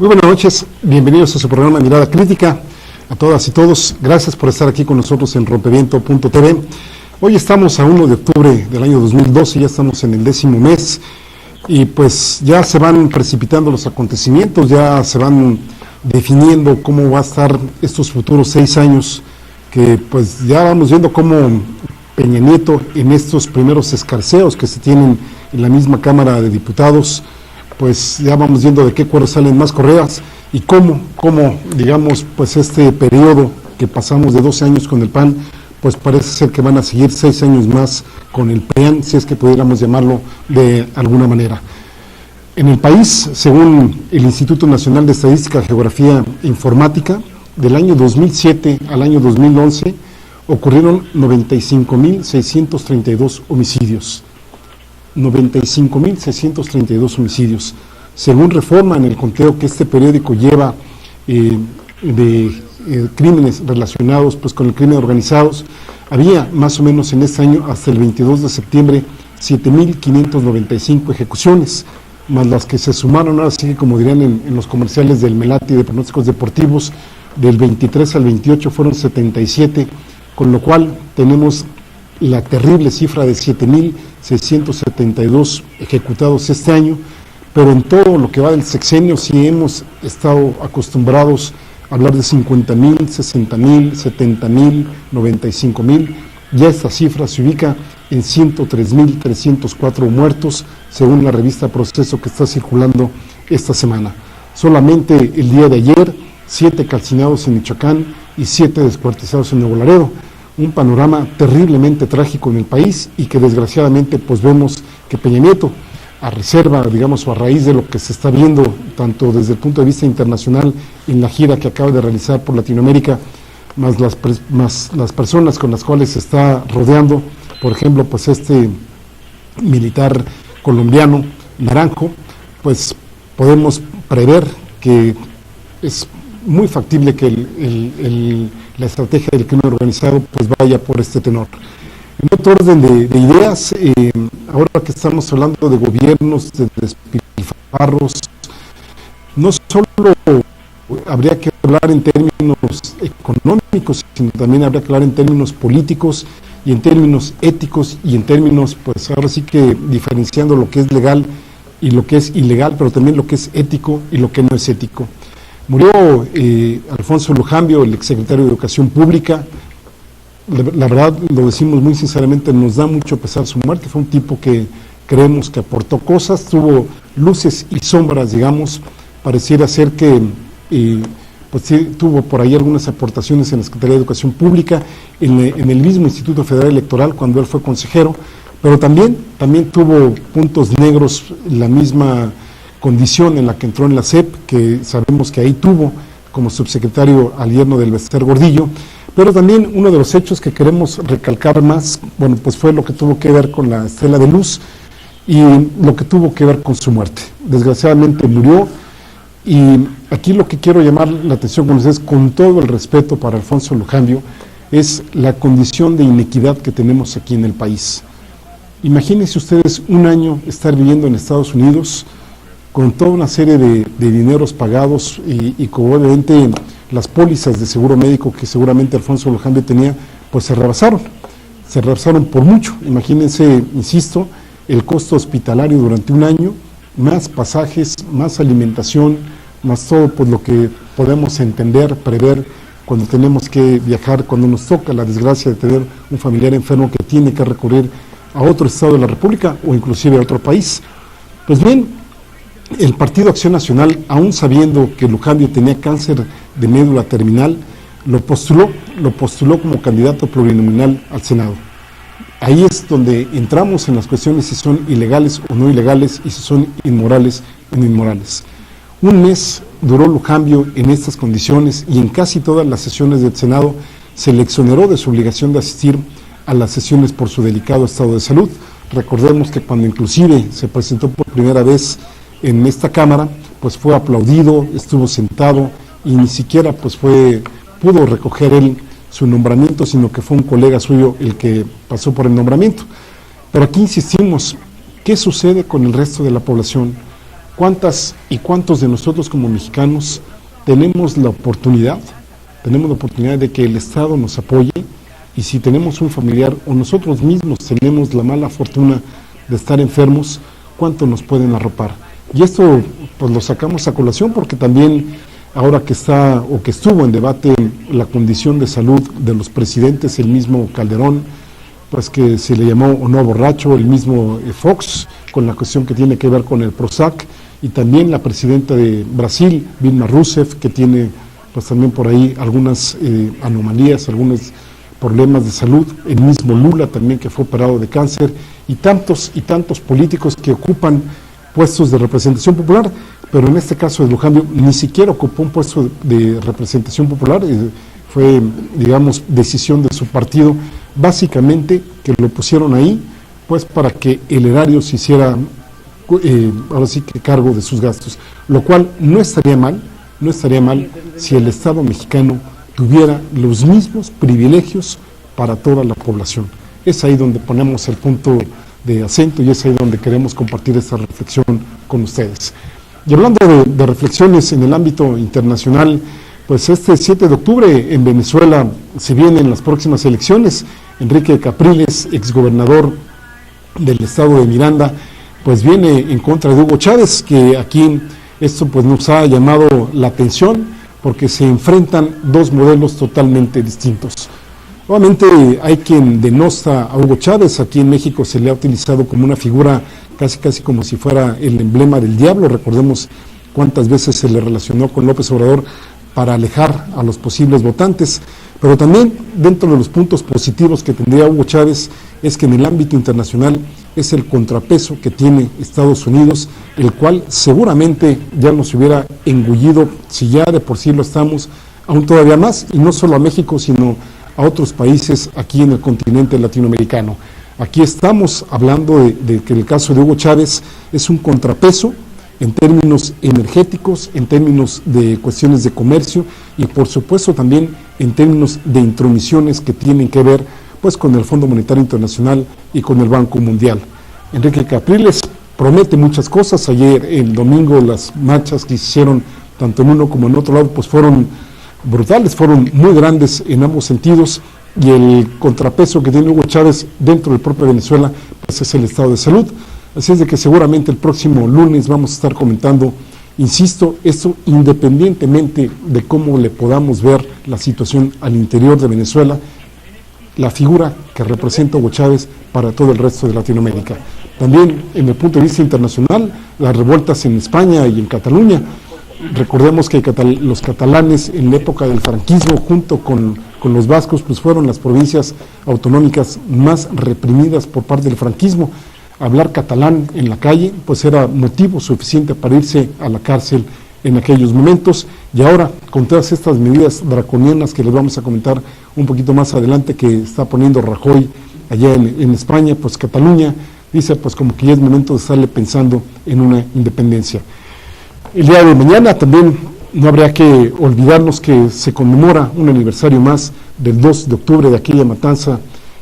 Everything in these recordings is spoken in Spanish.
Muy buenas noches, bienvenidos a su programa Mirada Crítica, a todas y todos. Gracias por estar aquí con nosotros en rompeviento.tv. Hoy estamos a 1 de octubre del año 2012, ya estamos en el 10º mes y pues ya se van precipitando los acontecimientos, ya se van definiendo cómo va a estar estos futuros 6 años, que pues ya vamos viendo cómo Peña Nieto en estos primeros escarceos que se tienen en la misma Cámara de Diputados, pues ya vamos viendo de qué cuero salen más correas y cómo digamos, pues este periodo que pasamos de 12 años con el PAN, pues parece ser que van a seguir 6 años más con el PRIAN, si es que pudiéramos llamarlo de alguna manera. En el país, según el Instituto Nacional de Estadística, Geografía e Informática, del año 2007 al año 2011, ocurrieron 95.632 homicidios. 95.632 homicidios. Según Reforma, en el conteo que este periódico lleva de crímenes relacionados pues con el crimen organizados, había más o menos en este año hasta el 22 de septiembre 7.595 ejecuciones, más las que se sumaron, ahora sí que como dirían en los comerciales del Melati de pronósticos deportivos, del 23 al 28 fueron 77, con lo cual tenemos la terrible cifra de 7.672 ejecutados este año, pero en todo lo que va del sexenio sí hemos estado acostumbrados a hablar de 50.000, 60.000, 70.000, 95.000, ya esta cifra se ubica en 103.304 muertos, según la revista Proceso que está circulando esta semana. Solamente el día de ayer, 7 calcinados en Michoacán y 7 descuartizados en Nuevo Laredo. Un panorama terriblemente trágico en el país y que desgraciadamente pues vemos que Peña Nieto, a reserva, digamos, o a raíz de lo que se está viendo tanto desde el punto de vista internacional en la gira que acaba de realizar por Latinoamérica, más las personas con las cuales se está rodeando, por ejemplo, pues este militar colombiano, Naranjo, pues podemos prever que es muy factible que la estrategia del crimen organizado pues vaya por este tenor. En otro orden de ideas, ahora que estamos hablando de gobiernos, de despilfarros, no solo habría que hablar en términos económicos, sino también habría que hablar en términos políticos y en términos éticos y en términos, pues ahora sí que diferenciando lo que es legal y lo que es ilegal, pero también lo que es ético y lo que no es ético. Murió Alfonso Lujambio, el exsecretario de Educación Pública. La verdad, lo decimos muy sinceramente, nos da mucho pesar su muerte. Fue un tipo que creemos que aportó cosas, tuvo luces y sombras, digamos. Pareciera ser que pues sí, tuvo por ahí algunas aportaciones en la Secretaría de Educación Pública, en el mismo Instituto Federal Electoral cuando él fue consejero, pero también tuvo puntos negros, la misma condición en la que entró en la SEP, que sabemos que ahí tuvo como subsecretario al yerno del Bester Gordillo, pero también uno de los hechos que queremos recalcar más, bueno, pues fue lo que tuvo que ver con la Estela de Luz y lo que tuvo que ver con su muerte. Desgraciadamente murió, y aquí lo que quiero llamar la atención con ustedes, con todo el respeto para Alfonso Lujambio, es la condición de inequidad que tenemos aquí en el país. Imagínense ustedes un año estar viviendo en Estados Unidos, con toda una serie de dineros pagados y con obviamente las pólizas de seguro médico que seguramente Alfonso Lujambio tenía, pues se rebasaron por mucho. Imagínense, insisto, el costo hospitalario durante un año, más pasajes, más alimentación, más todo por lo que podemos entender, prever cuando tenemos que viajar, cuando nos toca la desgracia de tener un familiar enfermo que tiene que recurrir a otro estado de la República o inclusive a otro país. Pues bien, el Partido Acción Nacional, aún sabiendo que Lujambio tenía cáncer de médula terminal, lo postuló como candidato plurinominal al Senado. Ahí es donde entramos en las cuestiones si son ilegales o no ilegales y si son inmorales o no inmorales. Un mes duró Lujambio en estas condiciones y en casi todas las sesiones del Senado se le exoneró de su obligación de asistir a las sesiones por su delicado estado de salud. Recordemos que cuando inclusive se presentó por primera vez en esta Cámara, pues fue aplaudido, estuvo sentado y ni siquiera pues pudo recoger él su nombramiento, sino que fue un colega suyo el que pasó por el nombramiento. Pero aquí insistimos, ¿qué sucede con el resto de la población? ¿Cuántas y cuántos de nosotros como mexicanos tenemos la oportunidad de que el Estado nos apoye? Y si tenemos un familiar o nosotros mismos tenemos la mala fortuna de estar enfermos, ¿cuánto nos pueden arropar? Y esto pues lo sacamos a colación porque también ahora que está o que estuvo en debate la condición de salud de los presidentes, el mismo Calderón, pues que se le llamó o no borracho, el mismo Fox, con la cuestión que tiene que ver con el Prozac, y también la presidenta de Brasil, Dilma Rousseff, que tiene pues también por ahí algunas anomalías, algunos problemas de salud, el mismo Lula también que fue operado de cáncer, y tantos políticos que ocupan puestos de representación popular, pero en este caso de Lujambio ni siquiera ocupó un puesto de representación popular, fue, digamos, decisión de su partido, básicamente que lo pusieron ahí, pues para que el erario se hiciera, ahora sí que cargo de sus gastos, lo cual no estaría mal si el Estado mexicano tuviera los mismos privilegios para toda la población. Es ahí donde ponemos el punto de acento y es ahí donde queremos compartir esta reflexión con ustedes. Y hablando de reflexiones en el ámbito internacional, pues este 7 de octubre en Venezuela se vienen las próximas elecciones. Enrique Capriles, exgobernador del estado de Miranda, pues viene en contra de Hugo Chávez, que aquí esto pues nos ha llamado la atención porque se enfrentan dos modelos totalmente distintos. Obviamente hay quien denosta a Hugo Chávez, aquí en México se le ha utilizado como una figura casi como si fuera el emblema del diablo, recordemos cuántas veces se le relacionó con López Obrador para alejar a los posibles votantes, pero también dentro de los puntos positivos que tendría Hugo Chávez es que en el ámbito internacional es el contrapeso que tiene Estados Unidos, el cual seguramente ya nos hubiera engullido, si ya de por sí lo estamos, aún todavía más, y no solo a México, sino a otros países aquí en el continente latinoamericano. Aquí estamos hablando de que el caso de Hugo Chávez es un contrapeso en términos energéticos, en términos de cuestiones de comercio y por supuesto también en términos de intromisiones que tienen que ver pues con el Fondo Monetario Internacional y con el Banco Mundial. Enrique Capriles promete muchas cosas. Ayer, el domingo, las marchas que hicieron tanto en uno como en otro lado pues fueron brutales, fueron muy grandes en ambos sentidos, y el contrapeso que tiene Hugo Chávez dentro del propio Venezuela pues es el estado de salud. Así es de que seguramente el próximo lunes vamos a estar comentando, insisto, esto independientemente de cómo le podamos ver la situación al interior de Venezuela, la figura que representa Hugo Chávez para todo el resto de Latinoamérica. También en el punto de vista internacional, las revueltas en España y en Cataluña. Recordemos que los catalanes en la época del franquismo junto con los vascos pues fueron las provincias autonómicas más reprimidas por parte del franquismo. Hablar catalán en la calle pues era motivo suficiente para irse a la cárcel en aquellos momentos, y ahora con todas estas medidas draconianas que les vamos a comentar un poquito más adelante que está poniendo Rajoy allá en España, pues Cataluña dice pues como que ya es momento de estarle pensando en una independencia. El día de mañana también no habría que olvidarnos que se conmemora un aniversario más del 2 de octubre de aquella matanza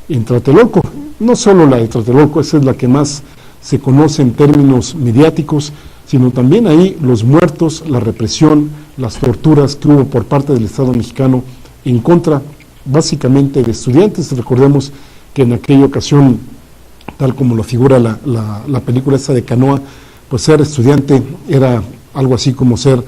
en Tlatelolco. No solo la de Tlatelolco, esa es la que más se conoce en términos mediáticos, sino también ahí los muertos, la represión, las torturas que hubo por parte del Estado mexicano en contra básicamente de estudiantes. Recordemos que en aquella ocasión, tal como lo figura la película esta de Canoa, pues ser estudiante era algo así como ser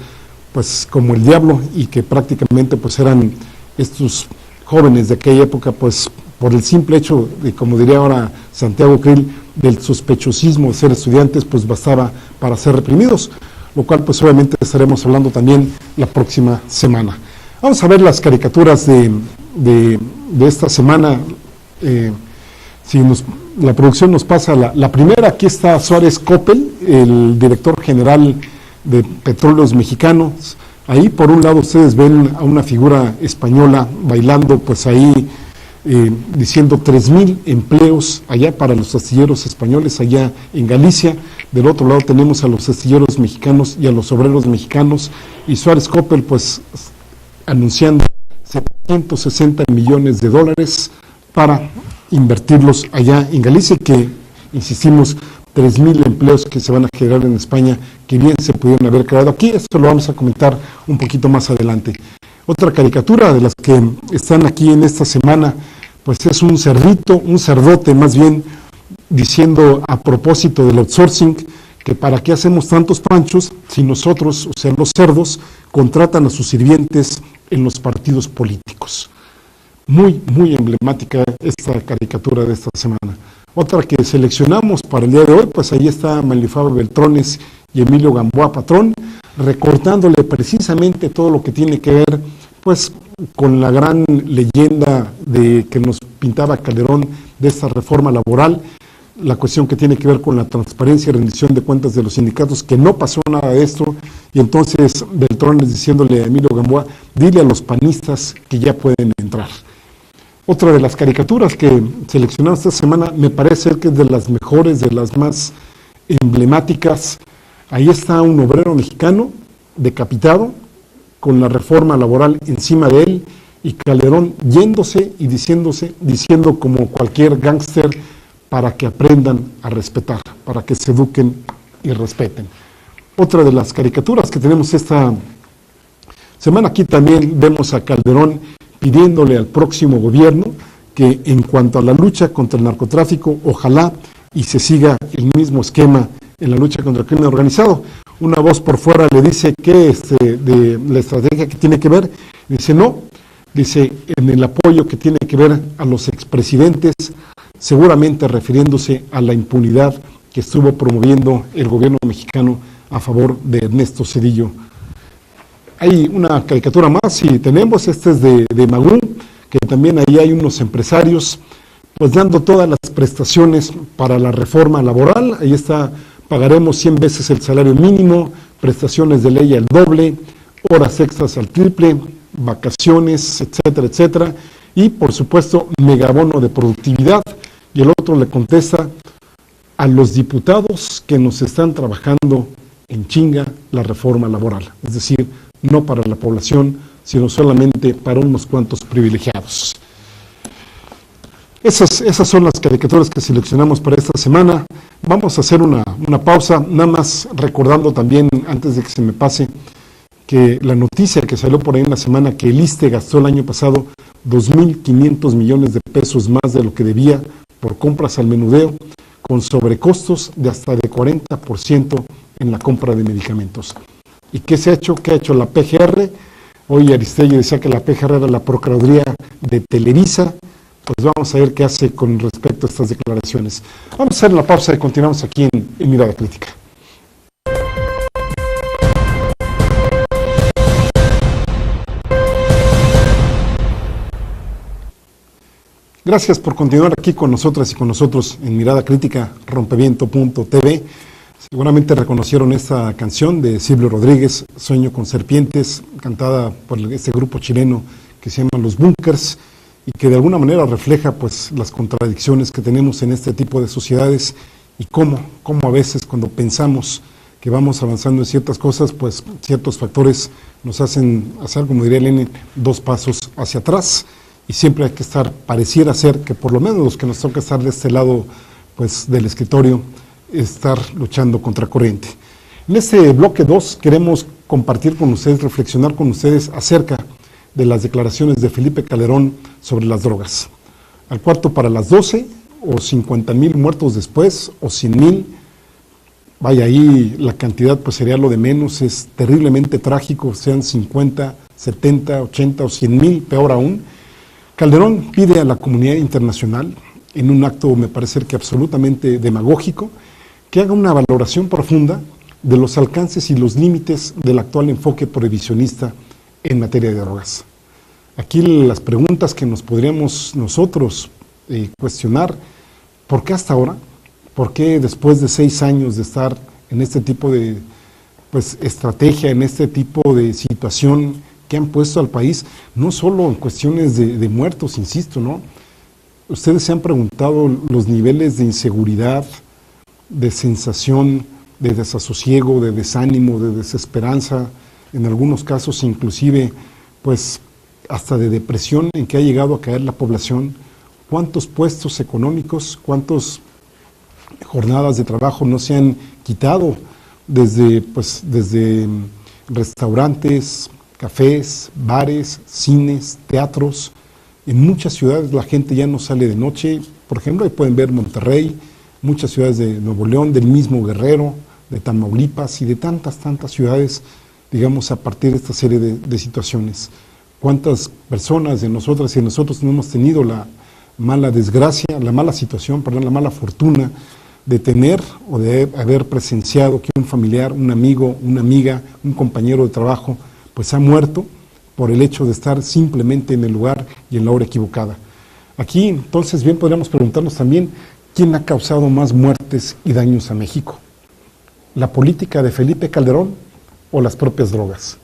pues como el diablo, y que prácticamente pues eran estos jóvenes de aquella época pues por el simple hecho de, como diría ahora Santiago Krill, del sospechosismo de ser estudiantes, pues bastaba para ser reprimidos, lo cual pues obviamente estaremos hablando también la próxima semana. Vamos a ver las caricaturas de esta semana. Si la producción nos pasa la primera, aquí está Suárez Coppel, el director general de Petróleos Mexicanos. Ahí por un lado ustedes ven a una figura española bailando, pues ahí diciendo 3,000 empleos allá para los astilleros españoles allá en Galicia. Del otro lado tenemos a los astilleros mexicanos y a los obreros mexicanos, y Suárez Coppel pues anunciando 760 millones de dólares para invertirlos allá en Galicia, que insistimos 3,000 empleos que se van a generar en España, que bien se pudieron haber creado aquí. Esto lo vamos a comentar un poquito más adelante. Otra caricatura de las que están aquí en esta semana, pues es un cerdito, un cerdote más bien, diciendo a propósito del outsourcing, que para qué hacemos tantos panchos si nosotros, o sea, los cerdos, contratan a sus sirvientes en los partidos políticos. Muy, muy emblemática esta caricatura de esta semana. Otra que seleccionamos para el día de hoy, pues ahí está Malifaba Beltrones y Emilio Gamboa Patrón, recortándole precisamente todo lo que tiene que ver, pues, con la gran leyenda de que nos pintaba Calderón de esta reforma laboral, la cuestión que tiene que ver con la transparencia y rendición de cuentas de los sindicatos, que no pasó nada de esto, y entonces Beltrones diciéndole a Emilio Gamboa, dile a los panistas que ya pueden entrar. Otra de las caricaturas que seleccionamos esta semana me parece que es de las mejores, de las más emblemáticas. Ahí está un obrero mexicano decapitado con la reforma laboral encima de él y Calderón yéndose y diciendo como cualquier gángster, para que aprendan a respetar, para que se eduquen y respeten. Otra de las caricaturas que tenemos esta semana, aquí también vemos a Calderón pidiéndole al próximo gobierno que en cuanto a la lucha contra el narcotráfico, ojalá y se siga el mismo esquema en la lucha contra el crimen organizado. Una voz por fuera le dice que de la estrategia que tiene que ver, dice no, dice en el apoyo que tiene que ver a los expresidentes, seguramente refiriéndose a la impunidad que estuvo promoviendo el gobierno mexicano a favor de Ernesto Zedillo. Hay una caricatura más y tenemos, esta es de Magún, que también ahí hay unos empresarios pues dando todas las prestaciones para la reforma laboral. Ahí está, pagaremos 100 veces el salario mínimo, prestaciones de ley al doble, horas extras al triple, vacaciones, etcétera, etcétera, y por supuesto megabono de productividad. Y el otro le contesta a los diputados que nos están trabajando en chinga la reforma laboral, es decir, no para la población, sino solamente para unos cuantos privilegiados. Esas son las caricaturas que seleccionamos para esta semana. Vamos a hacer una pausa, nada más recordando también, antes de que se me pase, que la noticia que salió por ahí en la semana, que el ISSSTE gastó el año pasado 2.500 millones de pesos más de lo que debía por compras al menudeo, con sobrecostos de hasta de 40% en la compra de medicamentos. ¿Y qué se ha hecho? ¿Qué ha hecho la PGR? Hoy Aristegui decía que la PGR era la Procuraduría de Televisa. Pues vamos a ver qué hace con respecto a estas declaraciones. Vamos a hacer la pausa y continuamos aquí en Mirada Crítica. Gracias por continuar aquí con nosotras y con nosotros en Mirada Crítica, rompeviento.tv. Seguramente reconocieron esta canción de Silvio Rodríguez, Sueño con Serpientes, cantada por este grupo chileno que se llama Los Bunkers, y que de alguna manera refleja pues las contradicciones que tenemos en este tipo de sociedades y cómo a veces cuando pensamos que vamos avanzando en ciertas cosas, pues ciertos factores nos hacen hacer, como diría Lenin, 2 pasos hacia atrás. Y siempre hay que estar, pareciera ser que por lo menos los que nos toca estar de este lado pues del escritorio, estar luchando contra corriente. En este bloque 2 queremos compartir con ustedes, reflexionar con ustedes acerca de las declaraciones de Felipe Calderón sobre las drogas. Al cuarto para las 12, o 50,000 muertos después, o 100,000, vaya, ahí la cantidad pues sería lo de menos, es terriblemente trágico, sean 50, 70, 80 o 100,000, peor aún. Calderón pide a la comunidad internacional, en un acto me parece que absolutamente demagógico, que haga una valoración profunda de los alcances y los límites del actual enfoque prohibicionista en materia de drogas. Aquí las preguntas que nos podríamos nosotros cuestionar, ¿por qué hasta ahora? ¿Por qué después de 6 años de estar en este tipo de pues, estrategia, en este tipo de situación que han puesto al país, no solo en cuestiones de muertos, insisto, ¿no? Ustedes se han preguntado los niveles de inseguridad, de sensación, de desasosiego, de desánimo, de desesperanza, en algunos casos inclusive, pues, hasta de depresión en que ha llegado a caer la población, cuántos puestos económicos, cuántos jornadas de trabajo no se han quitado desde restaurantes, cafés, bares, cines, teatros. En muchas ciudades la gente ya no sale de noche. Por ejemplo, ahí pueden ver Monterrey, muchas ciudades de Nuevo León, del mismo Guerrero, de Tamaulipas y de tantas ciudades, digamos, a partir de esta serie de situaciones. ¿Cuántas personas de nosotras y de nosotros no hemos tenido la mala desgracia, la mala situación, perdón, la mala fortuna de tener o de haber presenciado que un familiar, un amigo, una amiga, un compañero de trabajo, pues ha muerto por el hecho de estar simplemente en el lugar y en la hora equivocada? Aquí, entonces, bien podríamos preguntarnos también, ¿quién ha causado más muertes y daños a México? ¿La política de Felipe Calderón o las propias drogas?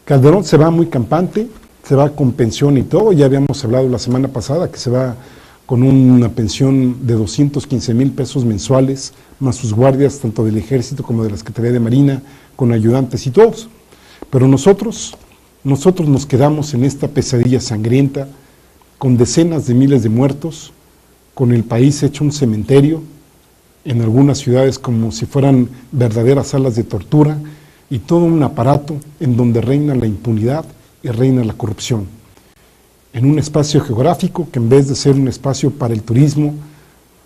Calderón se va muy campante, se va con pensión y todo. Ya habíamos hablado la semana pasada que se va con una pensión de 215,000 pesos mensuales, más sus guardias, tanto del Ejército como de la Secretaría de Marina, con ayudantes y todos. Pero nosotros nos quedamos en esta pesadilla sangrienta, con decenas de miles de muertos, con el país hecho un cementerio, en algunas ciudades como si fueran verdaderas salas de tortura, y todo un aparato en donde reina la impunidad y reina la corrupción. En un espacio geográfico que, en vez de ser un espacio para el turismo,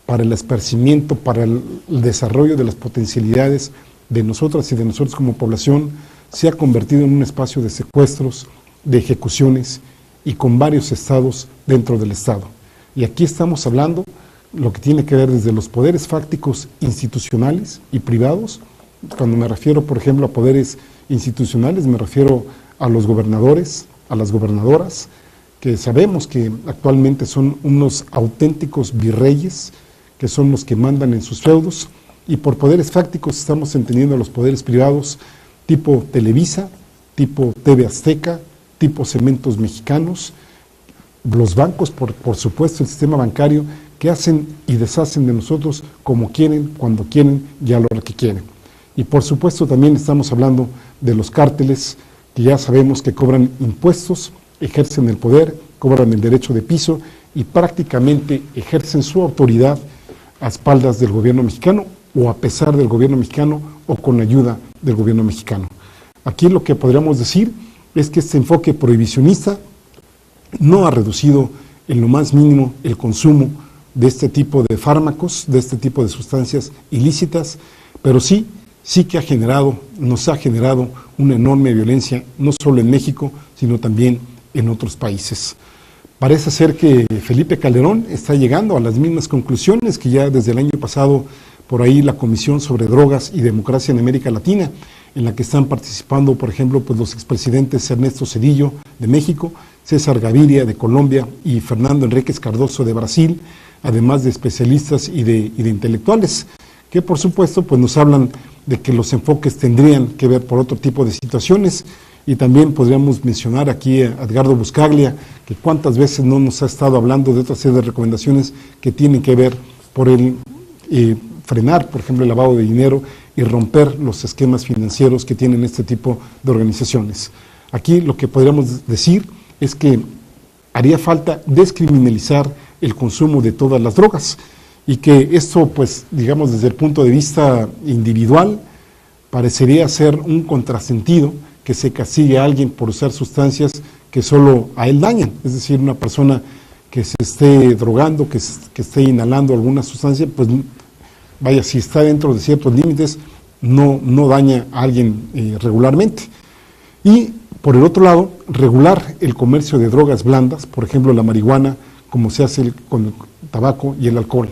para el esparcimiento, para el desarrollo de las potencialidades de nosotras y de nosotros como población, se ha convertido en un espacio de secuestros, de ejecuciones y con varios estados dentro del Estado. Y aquí estamos hablando lo que tiene que ver desde los poderes fácticos institucionales y privados. Cuando me refiero, por ejemplo, a poderes institucionales, me refiero a los gobernadores, a las gobernadoras, que sabemos que actualmente son unos auténticos virreyes, que son los que mandan en sus feudos, y por poderes fácticos estamos entendiendo a los poderes privados tipo Televisa, tipo TV Azteca, tipo Cementos Mexicanos, los bancos, por supuesto, el sistema bancario, que hacen y deshacen de nosotros como quieren, cuando quieren y a la hora que quieren. Y por supuesto también estamos hablando de los cárteles, que ya sabemos que cobran impuestos, ejercen el poder, cobran el derecho de piso y prácticamente ejercen su autoridad a espaldas del gobierno mexicano o a pesar del gobierno mexicano o con ayuda del gobierno mexicano. Aquí lo que podríamos decir es que este enfoque prohibicionista no ha reducido en lo más mínimo el consumo de este tipo de fármacos, de este tipo de sustancias ilícitas, pero sí que nos ha generado una enorme violencia, no solo en México, sino también en otros países. Parece ser que Felipe Calderón está llegando a las mismas conclusiones que ya desde el año pasado, por ahí la Comisión sobre Drogas y Democracia en América Latina, en la que están participando, por ejemplo, pues los expresidentes Ernesto Zedillo de México, César Gaviria de Colombia y Fernando Enríquez Cardoso de Brasil, además de especialistas y de intelectuales, que por supuesto pues nos hablan de que los enfoques tendrían que ver por otro tipo de situaciones. Y también podríamos mencionar aquí a Edgardo Buscaglia, que cuántas veces no nos ha estado hablando de otra serie de recomendaciones que tienen que ver por el frenar, por ejemplo, el lavado de dinero y romper los esquemas financieros que tienen este tipo de organizaciones. Aquí lo que podríamos decir es que haría falta descriminalizar el consumo de todas las drogas, y que esto, pues, digamos, desde el punto de vista individual, parecería ser un contrasentido que se castigue a alguien por usar sustancias que solo a él dañan. Es decir, una persona que se esté drogando, que esté inhalando alguna sustancia, pues, vaya, si está dentro de ciertos límites, no daña a alguien regularmente. Y, por el otro lado, regular el comercio de drogas blandas, por ejemplo, la marihuana, como se hace con el tabaco y el alcohol.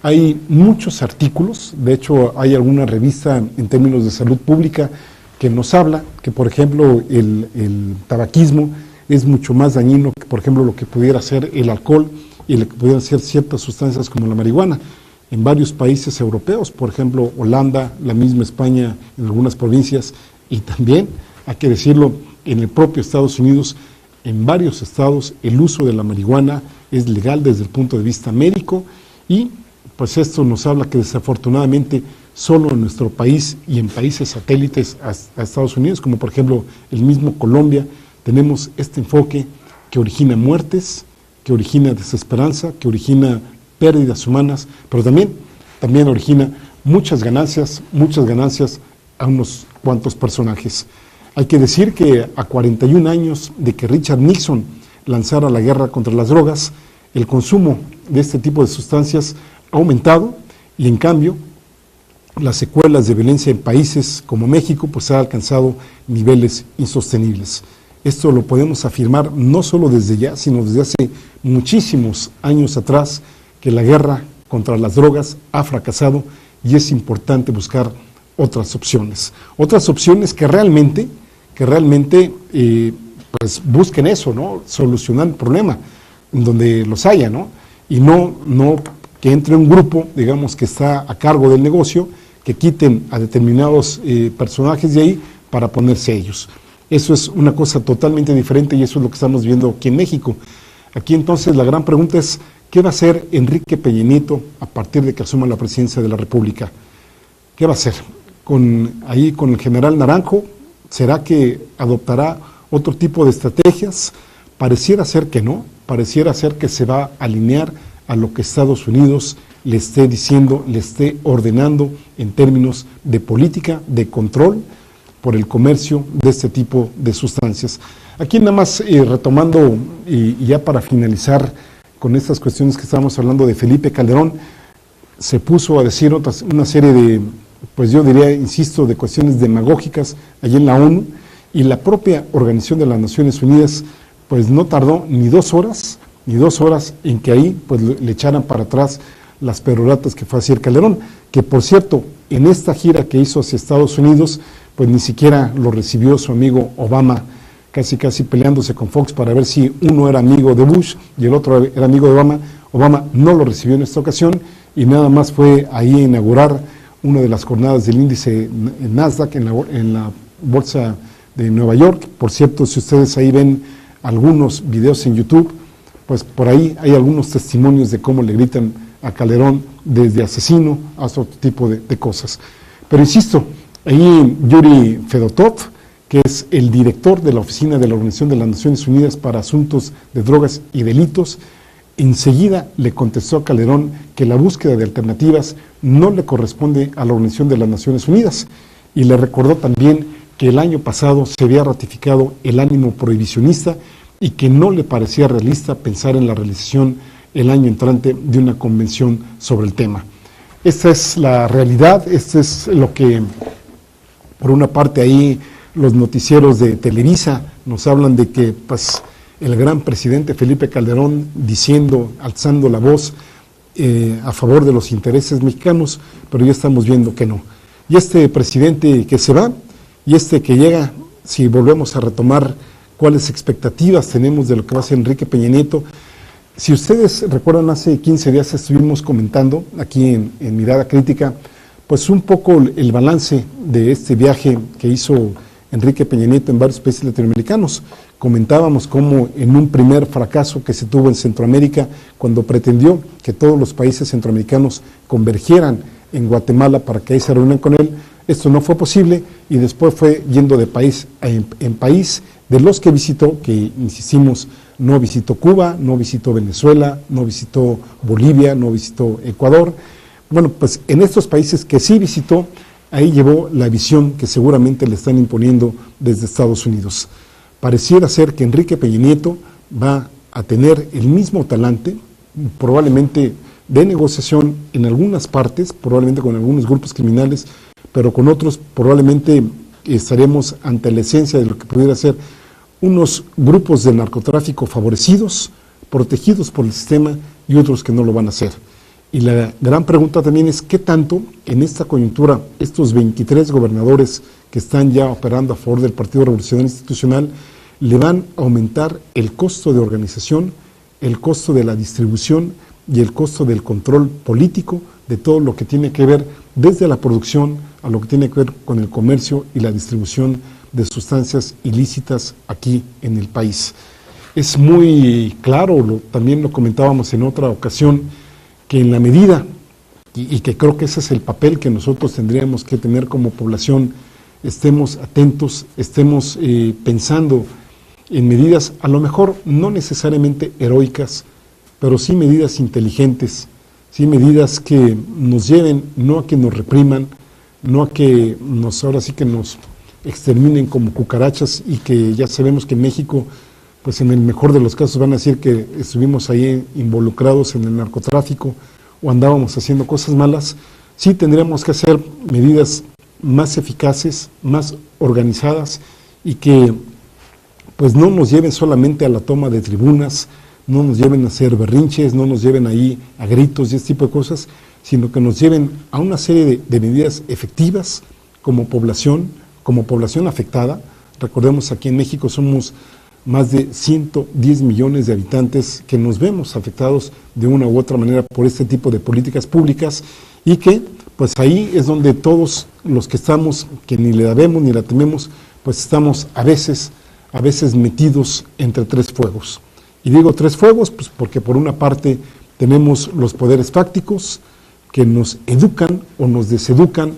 Hay muchos artículos, de hecho hay alguna revista en términos de salud pública que nos habla que, por ejemplo, el tabaquismo es mucho más dañino que, por ejemplo, lo que pudiera ser el alcohol y lo que pudieran ser ciertas sustancias como la marihuana. En varios países europeos, por ejemplo, Holanda, la misma España, en algunas provincias, y también, hay que decirlo, en el propio Estados Unidos, en varios estados el uso de la marihuana es legal desde el punto de vista médico, y pues esto nos habla que desafortunadamente solo en nuestro país y en países satélites a Estados Unidos, como por ejemplo el mismo Colombia, tenemos este enfoque que origina muertes, que origina desesperanza, que origina pérdidas humanas, pero también también origina muchas ganancias a unos cuantos personajes. Hay que decir que a 41 años de que Richard Nixon lanzara la guerra contra las drogas, el consumo de este tipo de sustancias ha aumentado y en cambio las secuelas de violencia en países como México pues ha alcanzado niveles insostenibles. Esto lo podemos afirmar no solo desde ya, sino desde hace muchísimos años atrás, que la guerra contra las drogas ha fracasado y es importante buscar otras opciones que realmente pues busquen eso, ¿no? Solucionar el problema en donde los haya, ¿no? Y no que entre un grupo, digamos, que está a cargo del negocio, que quiten a determinados personajes de ahí para ponerse a ellos. Eso es una cosa totalmente diferente y eso es lo que estamos viendo aquí en México. Aquí entonces la gran pregunta es, ¿qué va a hacer Enrique Peña Nieto a partir de que asuma la presidencia de la República? ¿Qué va a hacer? Con el general Naranjo, ¿será que adoptará otro tipo de estrategias? Pareciera ser que no, pareciera ser que se va a alinear a lo que Estados Unidos le esté diciendo, le esté ordenando en términos de política, de control por el comercio de este tipo de sustancias. Aquí nada más retomando y ya para finalizar con estas cuestiones que estábamos hablando de Felipe Calderón, se puso a decir una serie de, pues yo diría, insisto, de cuestiones demagógicas allí en la ONU, y la propia Organización de las Naciones Unidas pues no tardó ni dos horas en que ahí pues le echaran para atrás las peroratas que fue a decir Calderón, que por cierto, en esta gira que hizo hacia Estados Unidos, pues ni siquiera lo recibió su amigo Obama, casi peleándose con Fox para ver si uno era amigo de Bush y el otro era amigo de Obama. Obama no lo recibió en esta ocasión y nada más fue ahí a inaugurar una de las jornadas del índice Nasdaq en la bolsa de Nueva York. Por cierto, si ustedes ahí ven algunos videos en YouTube, pues por ahí hay algunos testimonios de cómo le gritan a Calderón desde asesino hasta otro tipo de cosas. Pero insisto, ahí Yuri Fedotov, que es el director de la oficina de la Organización de las Naciones Unidas para Asuntos de Drogas y Delitos, enseguida le contestó a Calderón que la búsqueda de alternativas no le corresponde a la Organización de las Naciones Unidas y le recordó también que el año pasado se había ratificado el ánimo prohibicionista y que no le parecía realista pensar en la realización el año entrante de una convención sobre el tema. Esta es la realidad, esto es lo que, por una parte ahí, los noticieros de Televisa nos hablan de que pues, el gran presidente Felipe Calderón diciendo, alzando la voz a favor de los intereses mexicanos, pero ya estamos viendo que no. Y este presidente que se va, y este que llega, si volvemos a retomar cuáles expectativas tenemos de lo que va a hacer Enrique Peña Nieto. Si ustedes recuerdan, hace 15 días estuvimos comentando aquí en Mirada Crítica, pues un poco el balance de este viaje que hizo Enrique Peña Nieto en varios países latinoamericanos. Comentábamos cómo en un primer fracaso que se tuvo en Centroamérica, cuando pretendió que todos los países centroamericanos convergieran en Guatemala para que ahí se reunieran con él, esto no fue posible y después fue yendo de país en país. De los que visitó, que insistimos, no visitó Cuba, no visitó Venezuela, no visitó Bolivia, no visitó Ecuador. Bueno, pues en estos países que sí visitó, ahí llevó la visión que seguramente le están imponiendo desde Estados Unidos. Pareciera ser que Enrique Peña Nieto va a tener el mismo talante, probablemente de negociación en algunas partes, probablemente con algunos grupos criminales, pero con otros probablemente estaremos ante la esencia de lo que pudiera ser unos grupos de narcotráfico favorecidos, protegidos por el sistema y otros que no lo van a hacer. Y la gran pregunta también es qué tanto en esta coyuntura estos 23 gobernadores que están ya operando a favor del Partido Revolucionario Institucional le van a aumentar el costo de organización, el costo de la distribución y el costo del control político de todo lo que tiene que ver desde la producción a lo que tiene que ver con el comercio y la distribución de sustancias ilícitas aquí en el país. Es muy claro, también lo comentábamos en otra ocasión, que en la medida, y que creo que ese es el papel que nosotros tendríamos que tener como población, estemos atentos, estemos pensando en medidas, a lo mejor no necesariamente heroicas, pero sí medidas inteligentes, ¿sí? Medidas que nos lleven no a que nos repriman, no a que ahora sí que nos exterminen como cucarachas, y que ya sabemos que en México, pues en el mejor de los casos van a decir que estuvimos ahí involucrados en el narcotráfico o andábamos haciendo cosas malas. Sí tendríamos que hacer medidas más eficaces, más organizadas, y que pues no nos lleven solamente a la toma de tribunas, no nos lleven a hacer berrinches, no nos lleven ahí a gritos y este tipo de cosas, sino que nos lleven a una serie de medidas efectivas como población afectada. Recordemos, aquí en México somos más de 110 millones de habitantes que nos vemos afectados de una u otra manera por este tipo de políticas públicas, y que pues ahí es donde todos los que estamos, que ni le debemos ni la tememos, pues estamos a veces metidos entre tres fuegos. Y digo tres fuegos pues porque por una parte tenemos los poderes fácticos que nos educan o nos deseducan,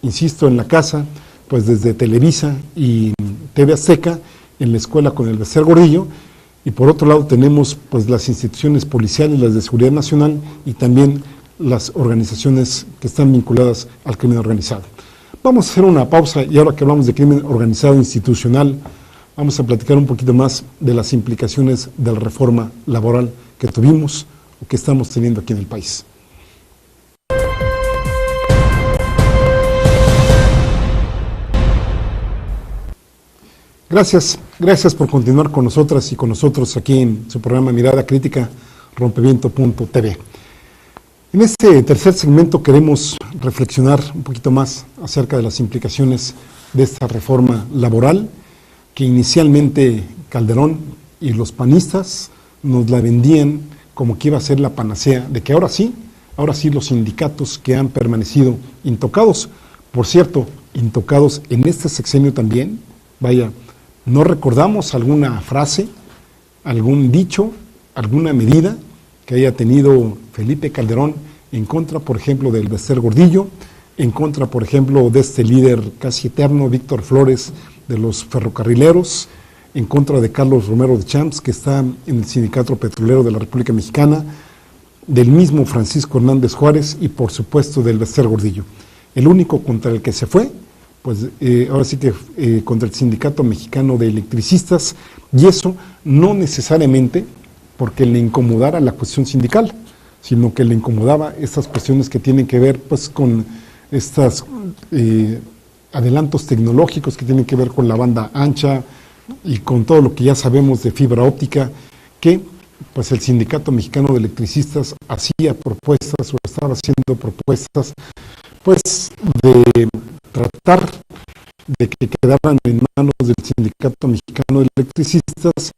insisto, en la casa, pues desde Televisa y TV Azteca, en la escuela con el Bester Gordillo, y por otro lado tenemos pues las instituciones policiales, las de seguridad nacional, y también las organizaciones que están vinculadas al crimen organizado. Vamos a hacer una pausa, y ahora que hablamos de crimen organizado institucional, vamos a platicar un poquito más de las implicaciones de la reforma laboral que tuvimos o que estamos teniendo aquí en el país. Gracias por continuar con nosotras y con nosotros aquí en su programa Mirada Crítica, Rompeviento.tv. En este tercer segmento queremos reflexionar un poquito más acerca de las implicaciones de esta reforma laboral, que inicialmente Calderón y los panistas nos la vendían como que iba a ser la panacea, de que ahora sí los sindicatos que han permanecido intocados, por cierto, intocados en este sexenio también, vaya, ¿no recordamos alguna frase, algún dicho, alguna medida que haya tenido Felipe Calderón en contra, por ejemplo, del Bester Gordillo, en contra, por ejemplo, de este líder casi eterno, Víctor Flores, de los ferrocarrileros, en contra de Carlos Romero de Champs, que está en el Sindicato Petrolero de la República Mexicana, del mismo Francisco Hernández Juárez y, por supuesto, del Bester Gordillo? El único contra el que se fue, pues ahora sí que contra el Sindicato Mexicano de Electricistas, y eso no necesariamente porque le incomodara la cuestión sindical, sino que le incomodaba estas cuestiones que tienen que ver pues con estos adelantos tecnológicos que tienen que ver con la banda ancha y con todo lo que ya sabemos de fibra óptica, que pues el Sindicato Mexicano de Electricistas hacía propuestas o estaba haciendo propuestas pues de tratar de que quedaran en manos del Sindicato Mexicano de Electricistas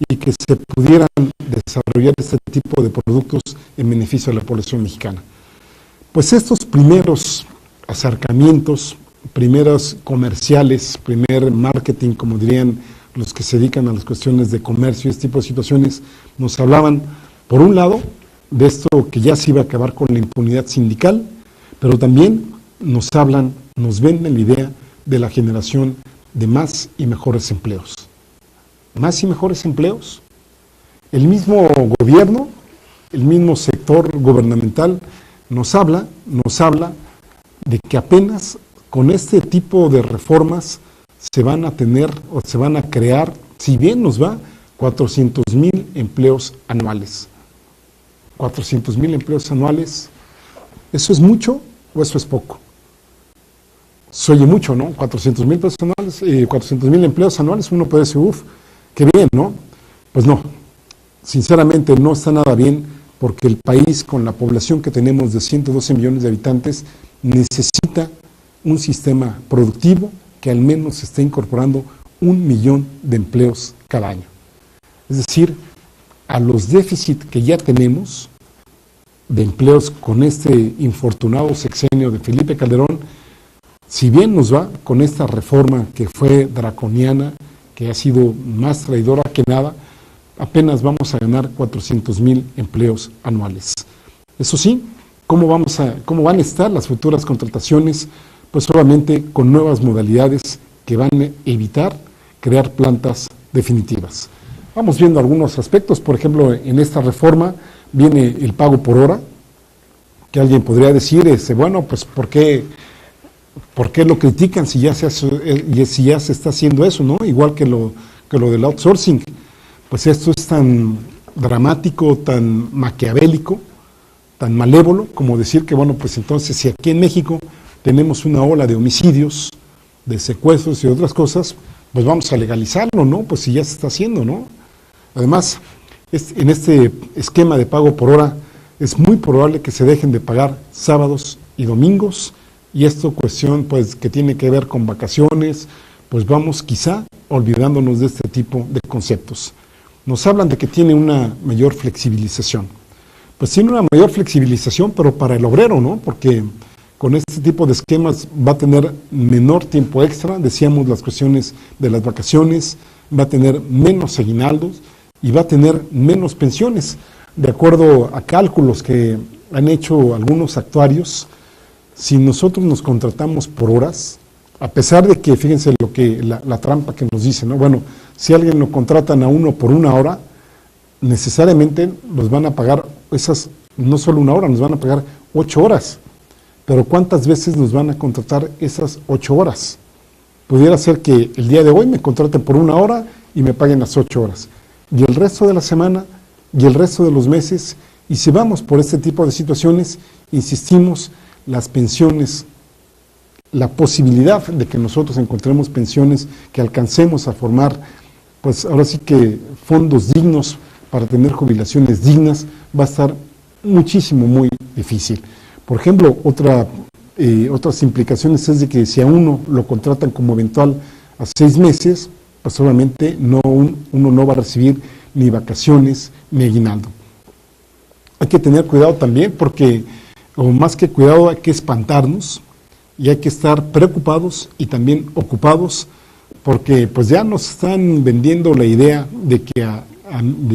y que se pudieran desarrollar este tipo de productos en beneficio de la población mexicana. Pues estos primeros acercamientos, primeros comerciales, primer marketing, como dirían los que se dedican a las cuestiones de comercio y este tipo de situaciones, nos hablaban, por un lado, de esto que ya se iba a acabar con la impunidad sindical, pero también nos hablan, nos venden la idea de la generación de más y mejores empleos. Más y mejores empleos. El mismo gobierno, el mismo sector gubernamental nos habla de que apenas con este tipo de reformas se van a tener o se van a crear, si bien nos va, 400,000 empleos anuales. 400,000 empleos anuales, ¿eso es mucho o eso es poco? Se oye mucho, ¿no? 400,000 pesos anuales, 400,000 empleos anuales, uno puede decir, uff, qué bien, ¿no? Pues no, sinceramente no está nada bien, porque el país, con la población que tenemos de 112 millones de habitantes, necesita un sistema productivo que al menos esté incorporando 1 millón de empleos cada año. Es decir, a los déficits que ya tenemos de empleos con este infortunado sexenio de Felipe Calderón, si bien nos va con esta reforma que fue draconiana, que ha sido más traidora que nada, apenas vamos a ganar 400,000 empleos anuales. Eso sí, ¿cómo van a estar las futuras contrataciones? Pues solamente con nuevas modalidades que van a evitar crear plantas definitivas. Vamos viendo algunos aspectos. Por ejemplo, en esta reforma viene el pago por hora. que alguien podría decir, bueno, pues ¿por qué lo critican si ya si ya se está haciendo eso, ¿no? Igual que lo del outsourcing. Pues esto es tan dramático, tan maquiavélico, tan malévolo, como decir que, bueno, pues entonces si aquí en México tenemos una ola de homicidios, de secuestros y otras cosas, pues vamos a legalizarlo, ¿no? Pues si ya se está haciendo, ¿no? Además, en este esquema de pago por hora, es muy probable que se dejen de pagar sábados y domingos, y esto cuestión pues que tiene que ver con vacaciones, pues vamos quizá olvidándonos de este tipo de conceptos. Nos hablan de que tiene una mayor flexibilización. Pues tiene una mayor flexibilización, pero para el obrero, ¿no? Porque con este tipo de esquemas va a tener menor tiempo extra, decíamos las cuestiones de las vacaciones, va a tener menos aguinaldos y va a tener menos pensiones. De acuerdo a cálculos que han hecho algunos actuarios, si nosotros nos contratamos por horas, a pesar de que, fíjense la trampa que nos dice, ¿no? Bueno, si alguien lo contratan a uno por una hora, necesariamente nos van a pagar no solo una hora, nos van a pagar 8 horas. Pero ¿cuántas veces nos van a contratar esas 8 horas? Pudiera ser que el día de hoy me contraten por una hora y me paguen las 8 horas. Y el resto de la semana, y el resto de los meses, y si vamos por este tipo de situaciones, insistimos, las pensiones, la posibilidad de que nosotros encontremos pensiones, que alcancemos a formar, pues ahora sí que fondos dignos para tener jubilaciones dignas, va a estar muchísimo, muy difícil. Por ejemplo, otras implicaciones es de que si a uno lo contratan como eventual a 6 meses, pues obviamente uno no va a recibir ni vacaciones ni aguinaldo. Hay que tener cuidado también porque, o más que cuidado, hay que espantarnos y hay que estar preocupados y también ocupados porque pues ya nos están vendiendo la idea de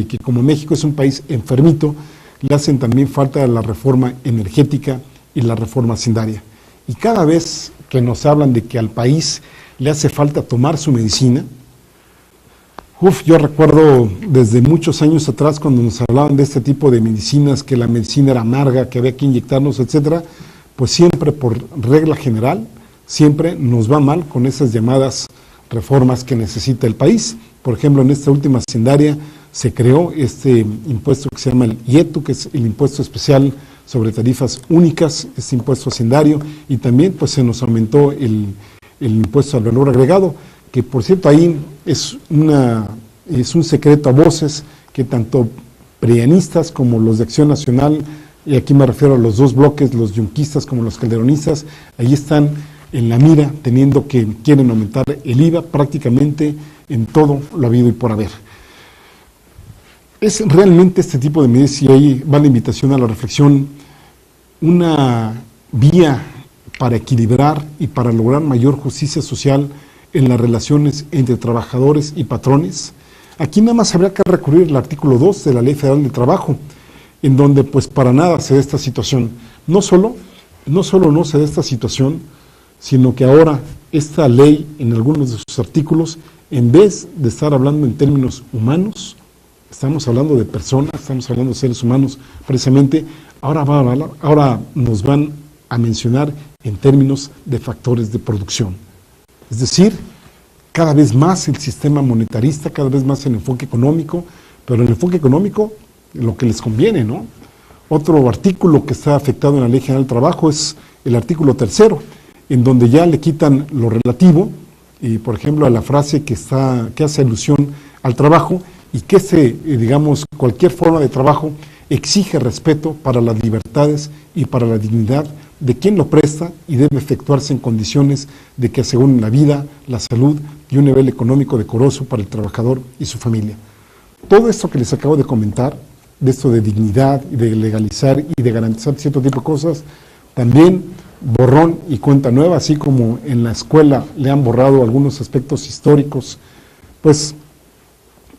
que como México es un país enfermito, le hacen también falta la reforma energética y la reforma hacendaria. Y cada vez que nos hablan de que al país le hace falta tomar su medicina, yo recuerdo desde muchos años atrás cuando nos hablaban de este tipo de medicinas, que la medicina era amarga, que había que inyectarnos, etcétera, pues siempre por regla general, siempre nos va mal con esas llamadas reformas que necesita el país. Por ejemplo, en esta última hacendaria se creó este impuesto que se llama el IETU, que es el impuesto especial sobre tarifas únicas, este impuesto hacendario, y también pues se nos aumentó el impuesto al valor agregado, que por cierto ahí es un secreto a voces que tanto prianistas como los de Acción Nacional, y aquí me refiero a los dos bloques, los yunquistas como los calderonistas, ahí están en la mira teniendo que quieren aumentar el IVA prácticamente en todo lo habido y por haber. Es realmente este tipo de medidas, y ahí va la invitación a la reflexión, una vía para equilibrar y para lograr mayor justicia social en las relaciones entre trabajadores y patrones. Aquí nada más habría que recurrir al artículo 2 de la Ley Federal del Trabajo, en donde pues para nada se da esta situación. No solo no se da esta situación, sino que ahora esta ley en algunos de sus artículos, en vez de estar hablando en términos humanos, estamos hablando de personas, estamos hablando de seres humanos precisamente, ahora nos van a mencionar en términos de factores de producción. Es decir, cada vez más el sistema monetarista, cada vez más el enfoque económico, pero el enfoque económico, lo que les conviene, ¿no? Otro artículo que está afectado en la Ley General del Trabajo es el artículo 3, en donde ya le quitan lo relativo, y por ejemplo a la frase que hace alusión al trabajo, y que cualquier forma de trabajo exige respeto para las libertades y para la dignidad de quien lo presta y debe efectuarse en condiciones de que aseguren la vida, la salud y un nivel económico decoroso para el trabajador y su familia. Todo esto que les acabo de comentar, de esto de dignidad y de legalizar y de garantizar cierto tipo de cosas, también borrón y cuenta nueva, así como en la escuela le han borrado algunos aspectos históricos, pues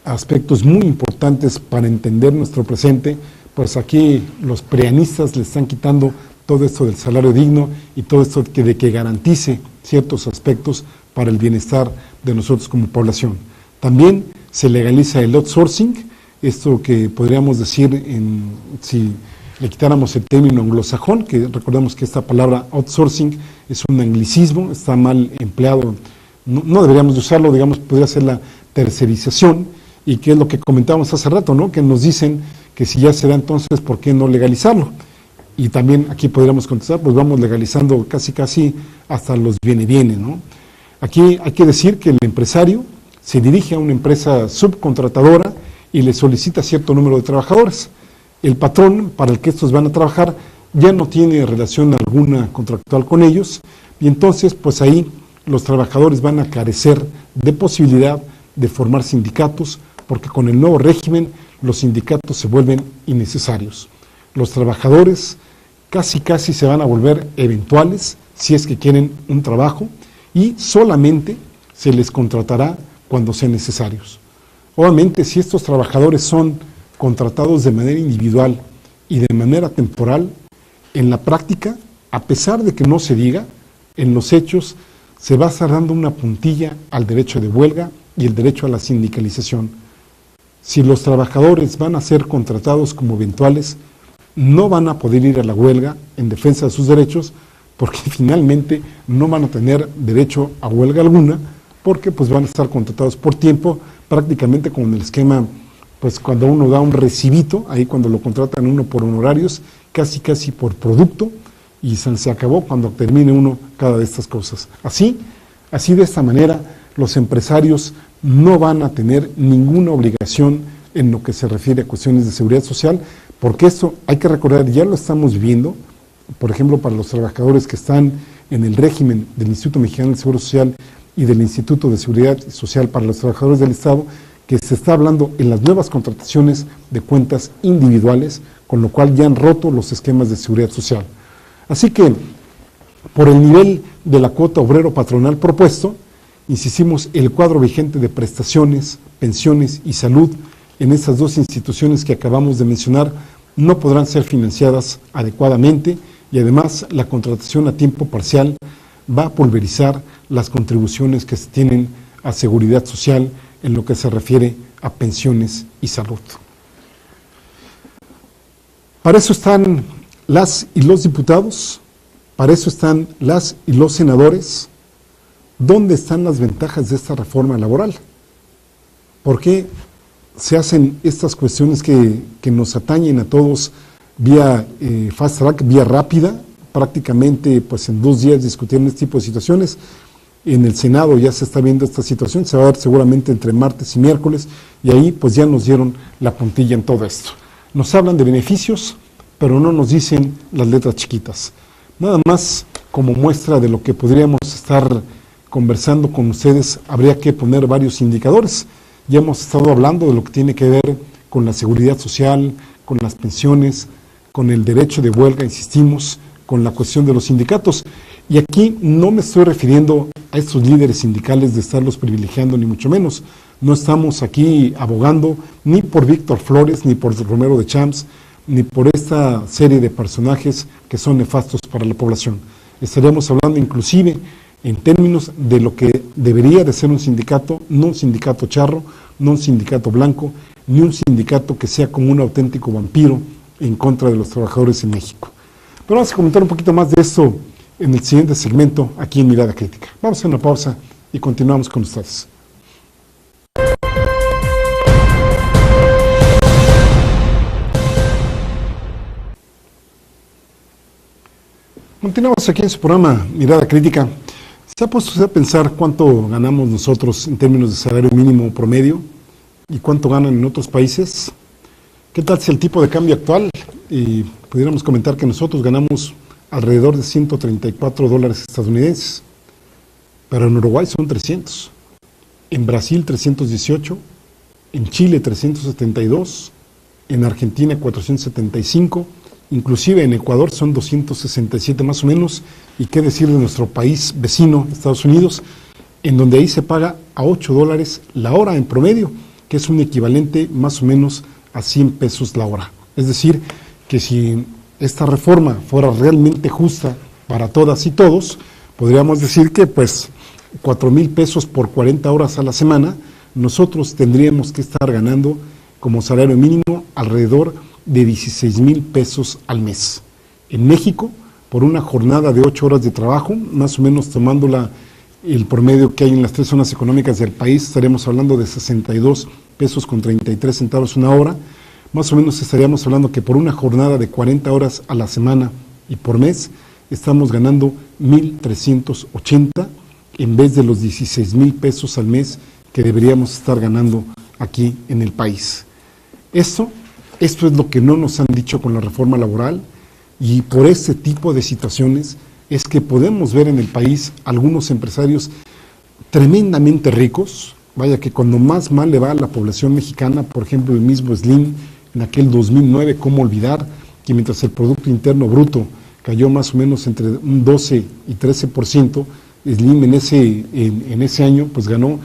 aspectos muy importantes para entender nuestro presente, pues aquí los prianistas le están quitando todo esto del salario digno y todo esto de que garantice ciertos aspectos para el bienestar de nosotros como población. También se legaliza el outsourcing, esto que podríamos decir si le quitáramos el término anglosajón, que recordemos que esta palabra outsourcing es un anglicismo, está mal empleado, no deberíamos de usarlo, digamos, podría ser la tercerización, y que es lo que comentábamos hace rato, ¿no? Que nos dicen que si ya se da, entonces, ¿por qué no legalizarlo? Y también aquí podríamos contestar, pues vamos legalizando casi hasta los viene, ¿no? Aquí hay que decir que el empresario se dirige a una empresa subcontratadora y le solicita cierto número de trabajadores. El patrón para el que estos van a trabajar ya no tiene relación alguna contractual con ellos, y entonces pues ahí los trabajadores van a carecer de posibilidad de formar sindicatos, porque con el nuevo régimen los sindicatos se vuelven innecesarios. Los trabajadores casi se van a volver eventuales si es que quieren un trabajo, y solamente se les contratará cuando sean necesarios. Obviamente, si estos trabajadores son contratados de manera individual y de manera temporal, en la práctica, a pesar de que no se diga, en los hechos se va a estar dando una puntilla al derecho de huelga y el derecho a la sindicalización. Si los trabajadores van a ser contratados como eventuales, no van a poder ir a la huelga en defensa de sus derechos, porque finalmente no van a tener derecho a huelga alguna, porque pues van a estar contratados por tiempo, prácticamente como en el esquema, pues cuando uno da un recibito, ahí cuando lo contratan uno por honorarios, casi por producto, y se acabó cuando termine uno cada de estas cosas. Así de esta manera, los empresarios no van a tener ninguna obligación en lo que se refiere a cuestiones de seguridad social, porque esto hay que recordar, ya lo estamos viviendo, por ejemplo, para los trabajadores que están en el régimen del Instituto Mexicano del Seguro Social y del Instituto de Seguridad Social para los trabajadores del Estado, que se está hablando en las nuevas contrataciones de cuentas individuales, con lo cual ya han roto los esquemas de seguridad social. Así que, por el nivel de la cuota obrero patronal propuesto, insistimos, el cuadro vigente de prestaciones, pensiones y salud en estas dos instituciones que acabamos de mencionar no podrán ser financiadas adecuadamente, y además la contratación a tiempo parcial va a pulverizar las contribuciones que se tienen a seguridad social en lo que se refiere a pensiones y salud. Para eso están las y los diputados, para eso están las y los senadores. ¿Dónde están las ventajas de esta reforma laboral? ¿Por qué se hacen estas cuestiones que nos atañen a todos vía fast track, vía rápida? Prácticamente pues en 2 días discutieron este tipo de situaciones. En el Senado ya se está viendo esta situación, se va a ver seguramente entre martes y miércoles, y ahí pues ya nos dieron la puntilla en todo esto. Nos hablan de beneficios, pero no nos dicen las letras chiquitas. Nada más como muestra de lo que podríamos estar conversando con ustedes, habría que poner varios indicadores. Ya hemos estado hablando de lo que tiene que ver con la seguridad social, con las pensiones, con el derecho de huelga, insistimos, con la cuestión de los sindicatos. Y aquí no me estoy refiriendo a estos líderes sindicales de estarlos privilegiando, ni mucho menos. No estamos aquí abogando ni por Víctor Flores, ni por Romero de Champs, ni por esta serie de personajes que son nefastos para la población. Estaríamos hablando inclusive en términos de lo que debería de ser un sindicato, no un sindicato charro, no un sindicato blanco, ni un sindicato que sea como un auténtico vampiro en contra de los trabajadores en México. Pero vamos a comentar un poquito más de esto en el siguiente segmento aquí en Mirada Crítica. Vamos a hacer una pausa y continuamos con ustedes. Continuamos aquí en su programa Mirada Crítica. ¿Se ha puesto usted a pensar cuánto ganamos nosotros en términos de salario mínimo promedio y cuánto ganan en otros países? ¿Qué tal si el tipo de cambio actual, y pudiéramos comentar que nosotros ganamos alrededor de $134 estadounidenses, pero en Uruguay son 300, en Brasil 318, en Chile 372, en Argentina 475, inclusive en Ecuador son 267 más o menos, y qué decir de nuestro país vecino, Estados Unidos, en donde ahí se paga a $8 la hora en promedio, que es un equivalente más o menos a 100 pesos la hora. Es decir, que si esta reforma fuera realmente justa para todas y todos, podríamos decir que pues 4,000 pesos por 40 horas a la semana, nosotros tendríamos que estar ganando como salario mínimo alrededor de 16,000 pesos al mes. En México, por una jornada de 8 horas de trabajo, más o menos tomando el promedio que hay en las 3 zonas económicas del país, estaremos hablando de 62 pesos con 33 centavos una hora. Más o menos estaríamos hablando que por una jornada de 40 horas a la semana y por mes, estamos ganando 1,380 en vez de los 16,000 pesos al mes que deberíamos estar ganando aquí en el país. Esto es lo que no nos han dicho con la reforma laboral, y por este tipo de situaciones es que podemos ver en el país algunos empresarios tremendamente ricos. Vaya que cuando más mal le va a la población mexicana, por ejemplo el mismo Slim en aquel 2009, cómo olvidar que mientras el Producto Interno Bruto cayó más o menos entre un 12 y 13%, Slim en ese año pues ganó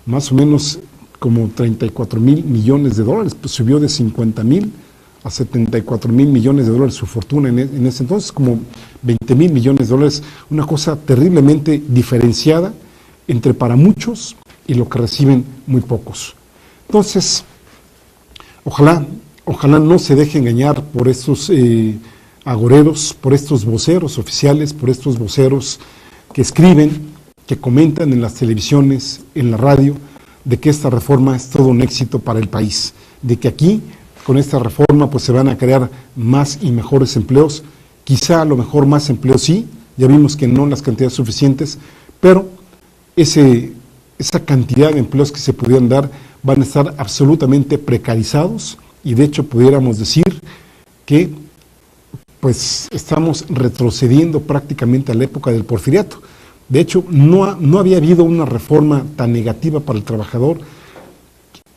más o menos como 34,000 millones de dólares, pues subió de 50,000 a 74,000 millones de dólares su fortuna en ese entonces, como 20,000 millones de dólares, una cosa terriblemente diferenciada entre para muchos y lo que reciben muy pocos. Entonces, ojalá no se deje engañar por estos agoreros, por estos voceros oficiales, por estos voceros que escriben, que comentan en las televisiones, en la radio, de que esta reforma es todo un éxito para el país, de que aquí, con esta reforma, pues se van a crear más y mejores empleos, quizá a lo mejor más empleos sí, ya vimos que no las cantidades suficientes, pero esa cantidad de empleos que se pudieran dar van a estar absolutamente precarizados, y de hecho pudiéramos decir que pues estamos retrocediendo prácticamente a la época del porfiriato. De hecho, no había habido una reforma tan negativa para el trabajador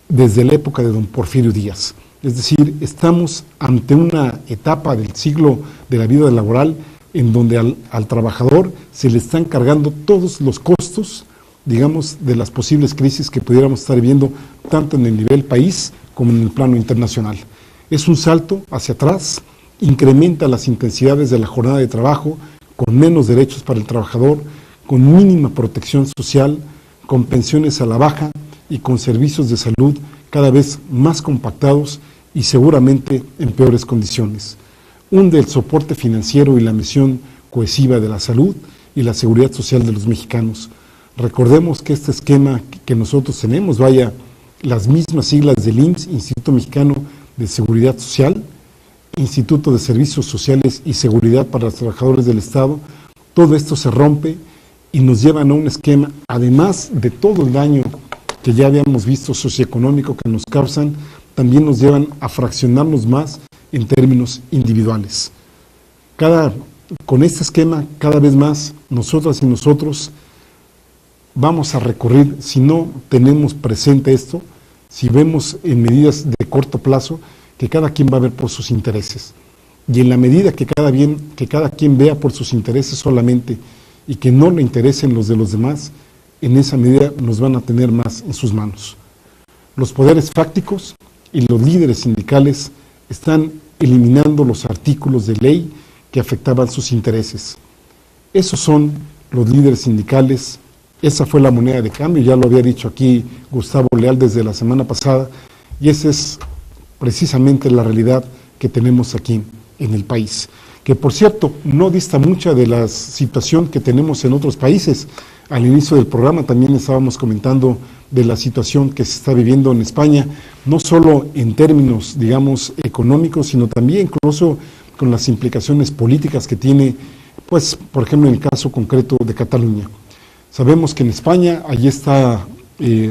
desde la época de don Porfirio Díaz. Es decir, estamos ante una etapa del siglo de la vida laboral en donde al trabajador se le están cargando todos los costos, digamos, de las posibles crisis que pudiéramos estar viendo tanto en el nivel país como en el plano internacional. Es un salto hacia atrás, incrementa las intensidades de la jornada de trabajo, con menos derechos para el trabajador, con mínima protección social, con pensiones a la baja y con servicios de salud cada vez más compactados y seguramente en peores condiciones. Hunde el soporte financiero y la misión cohesiva de la salud y la seguridad social de los mexicanos. Recordemos que este esquema que nosotros tenemos, vaya, las mismas siglas del IMSS, Instituto Mexicano de Seguridad Social, Instituto de Servicios Sociales y Seguridad para los Trabajadores del Estado, todo esto se rompe y nos llevan a un esquema, además de todo el daño que ya habíamos visto socioeconómico que nos causan, también nos llevan a fraccionarnos más en términos individuales. Con este esquema, cada vez más, nosotras y nosotros vamos a recurrir, si no tenemos presente esto, si vemos en medidas de corto plazo, que cada quien va a ver por sus intereses. Y en la medida que cada quien vea por sus intereses solamente y que no le interesen los de los demás, en esa medida nos van a tener más en sus manos. Los poderes fácticos y los líderes sindicales están eliminando los artículos de ley que afectaban sus intereses. Esos son los líderes sindicales, esa fue la moneda de cambio, ya lo había dicho aquí Gustavo Leal desde la semana pasada, y esa es precisamente la realidad que tenemos aquí en el país, que por cierto no dista mucha de la situación que tenemos en otros países. Al inicio del programa también estábamos comentando de la situación que se está viviendo en España, no solo en términos, digamos, económicos, sino también incluso con las implicaciones políticas que tiene, pues, por ejemplo, en el caso concreto de Cataluña. Sabemos que en España, allí está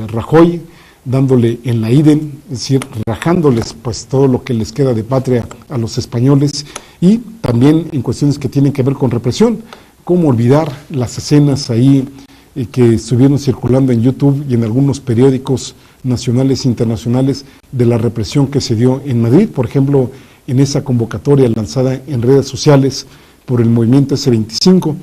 Rajoy, dándole en la idem, es decir, rajándoles pues todo lo que les queda de patria a los españoles, y también en cuestiones que tienen que ver con represión. ¿Cómo olvidar las escenas ahí que estuvieron circulando en YouTube y en algunos periódicos nacionales e internacionales de la represión que se dio en Madrid? Por ejemplo, en esa convocatoria lanzada en redes sociales por el movimiento S25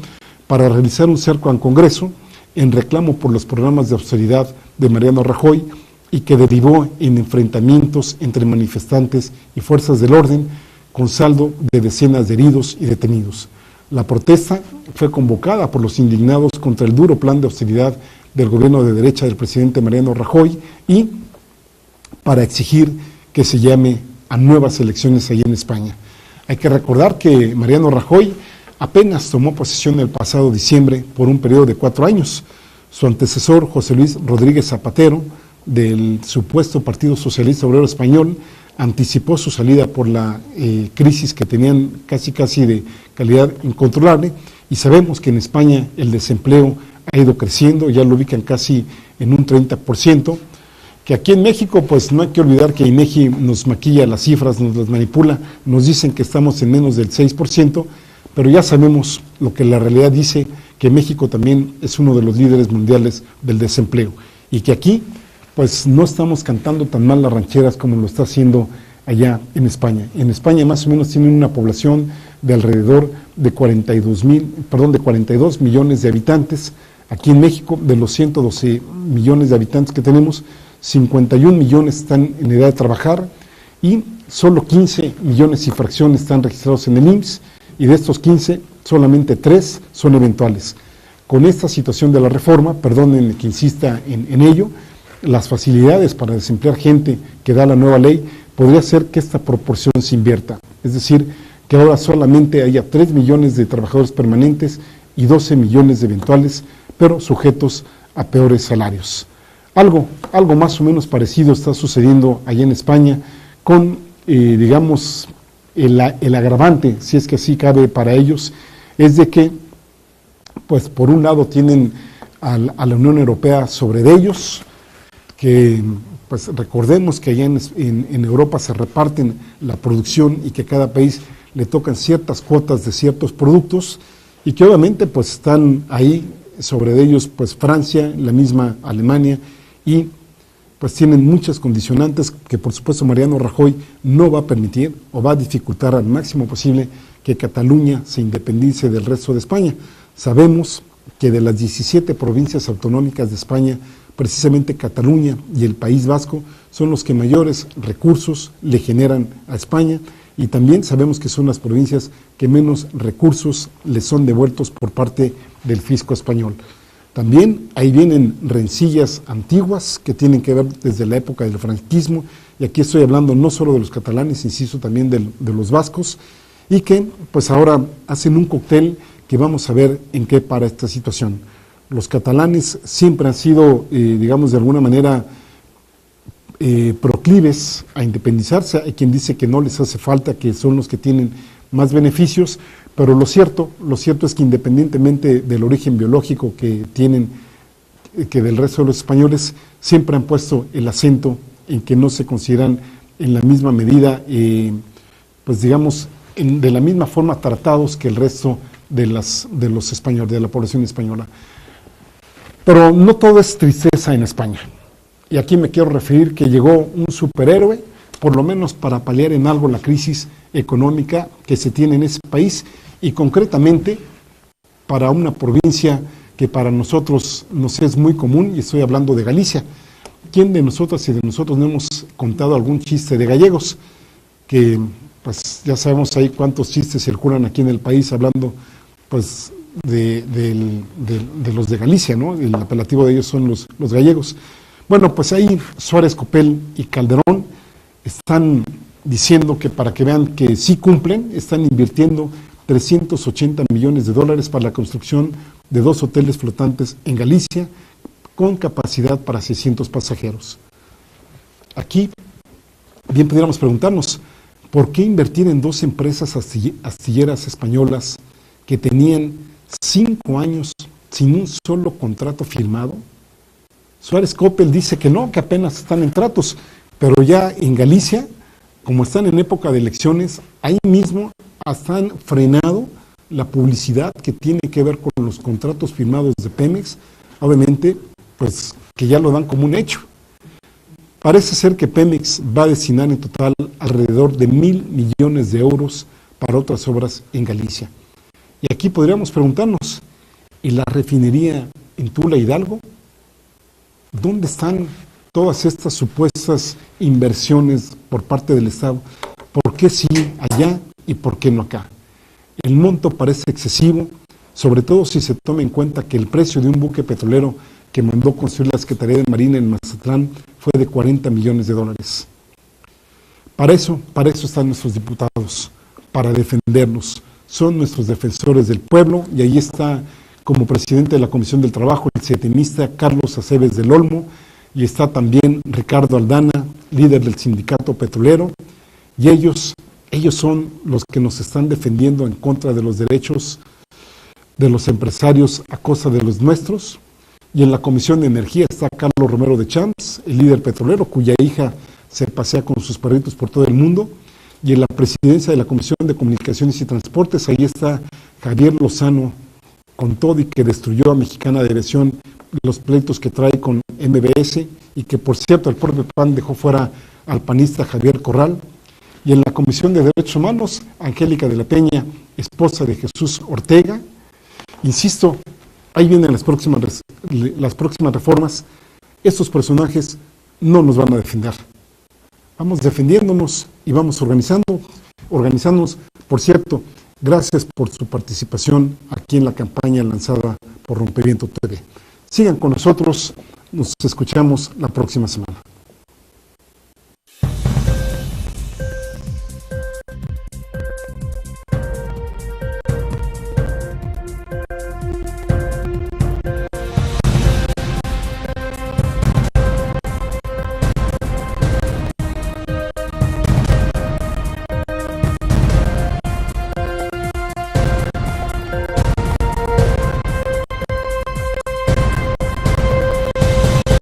para realizar un cerco al Congreso en reclamo por los programas de austeridad de Mariano Rajoy, y que derivó en enfrentamientos entre manifestantes y fuerzas del orden, con saldo de decenas de heridos y detenidos. La protesta fue convocada por los indignados contra el duro plan de austeridad del gobierno de derecha del presidente Mariano Rajoy y para exigir que se llame a nuevas elecciones allí en España. Hay que recordar que Mariano Rajoy apenas tomó posesión el pasado diciembre por un periodo de 4 años. Su antecesor, José Luis Rodríguez Zapatero, del supuesto Partido Socialista Obrero Español, anticipó su salida por la crisis que tenían casi de calidad incontrolable, y sabemos que en España el desempleo ha ido creciendo, ya lo ubican casi en un 30%, que aquí en México pues no hay que olvidar que INEGI nos maquilla las cifras, nos las manipula, nos dicen que estamos en menos del 6%, pero ya sabemos lo que la realidad dice, que México también es uno de los líderes mundiales del desempleo, y que aquí pues no estamos cantando tan mal las rancheras como lo está haciendo allá en España. En España más o menos tienen una población de alrededor de 42 millones de habitantes. Aquí en México, de los 112 millones de habitantes que tenemos, 51 millones están en edad de trabajar y solo 15 millones y fracción están registrados en el IMSS, y de estos 15, solamente 3 son eventuales. Con esta situación de la reforma, perdonen que insista en ello, las facilidades para desemplear gente que da la nueva ley, podría ser que esta proporción se invierta. Es decir, que ahora solamente haya 3 millones de trabajadores permanentes y 12 millones de eventuales, pero sujetos a peores salarios. Algo más o menos parecido está sucediendo allá en España con, digamos, el agravante, si es que así cabe para ellos, es de que, pues por un lado tienen a la Unión Europea sobre de ellos, que pues recordemos que allá en Europa se reparten la producción y que a cada país le tocan ciertas cuotas de ciertos productos, y que obviamente pues están ahí sobre de ellos pues Francia, la misma Alemania, y pues tienen muchas condicionantes que por supuesto Mariano Rajoy no va a permitir o va a dificultar al máximo posible que Cataluña se independice del resto de España. Sabemos que de las 17 provincias autonómicas de España, precisamente Cataluña y el País Vasco son los que mayores recursos le generan a España, y también sabemos que son las provincias que menos recursos le son devueltos por parte del fisco español. También ahí vienen rencillas antiguas que tienen que ver desde la época del franquismo, y aquí estoy hablando no solo de los catalanes, insisto, también de los vascos, y que pues ahora hacen un cóctel que vamos a ver en qué para esta situación. Los catalanes siempre han sido, digamos, de alguna manera proclives a independizarse. Hay quien dice que no les hace falta, que son los que tienen más beneficios, pero lo cierto es que independientemente del origen biológico que tienen, que del resto de los españoles, siempre han puesto el acento en que no se consideran en la misma medida, pues digamos, de la misma forma tratados que el resto de los españoles, de la población española. Pero no todo es tristeza en España. Y aquí me quiero referir que llegó un superhéroe, por lo menos para paliar en algo la crisis económica que se tiene en ese país, y concretamente para una provincia que para nosotros nos es muy común, y estoy hablando de Galicia. ¿Quién de nosotras y de nosotros no hemos contado algún chiste de gallegos? Que pues ya sabemos ahí cuántos chistes circulan aquí en el país hablando pues de los de Galicia, ¿no? El apelativo de ellos son los gallegos. Bueno, pues ahí Suárez, Copel y Calderón están diciendo que, para que vean que sí cumplen, están invirtiendo 380 millones de dólares para la construcción de 2 hoteles flotantes en Galicia con capacidad para 600 pasajeros. Aquí bien pudiéramos preguntarnos, ¿por qué invertir en 2 empresas astilleras españolas que tenían 5 años sin un solo contrato firmado? Suárez Copel dice que no, que apenas están en tratos, pero ya en Galicia, como están en época de elecciones, ahí mismo hasta han frenado la publicidad que tiene que ver con los contratos firmados de Pemex, obviamente, pues que ya lo dan como un hecho. Parece ser que Pemex va a destinar en total alrededor de 1,000 millones de euros para otras obras en Galicia. Y aquí podríamos preguntarnos, ¿y la refinería en Tula Hidalgo? ¿Dónde están todas estas supuestas inversiones por parte del Estado? ¿Por qué sí allá y por qué no acá? El monto parece excesivo, sobre todo si se toma en cuenta que el precio de un buque petrolero que mandó construir la Secretaría de Marina en Mazatlán fue de 40 millones de dólares. Para eso están nuestros diputados, para defendernos. Son nuestros defensores del pueblo, y ahí está como presidente de la Comisión del Trabajo el setemista Carlos Aceves del Olmo, y está también Ricardo Aldana, líder del sindicato petrolero, y ellos son los que nos están defendiendo en contra de los derechos de los empresarios a costa de los nuestros. Y en la Comisión de Energía está Carlos Romero de Champs, el líder petrolero, cuya hija se pasea con sus perritos por todo el mundo. Y en la presidencia de la Comisión de Comunicaciones y Transportes, ahí está Javier Lozano, con todo y que destruyó a Mexicana de Aviación, los pleitos que trae con MBS, y que por cierto el propio PAN dejó fuera al panista Javier Corral. Y en la Comisión de Derechos Humanos, Angélica de la Peña, esposa de Jesús Ortega. Insisto, ahí vienen las próximas reformas. Estos personajes no nos van a defender. Vamos defendiéndonos y vamos organizándonos. Por cierto, gracias por su participación aquí en la campaña lanzada por Rompeviento TV. Sigan con nosotros, nos escuchamos la próxima semana.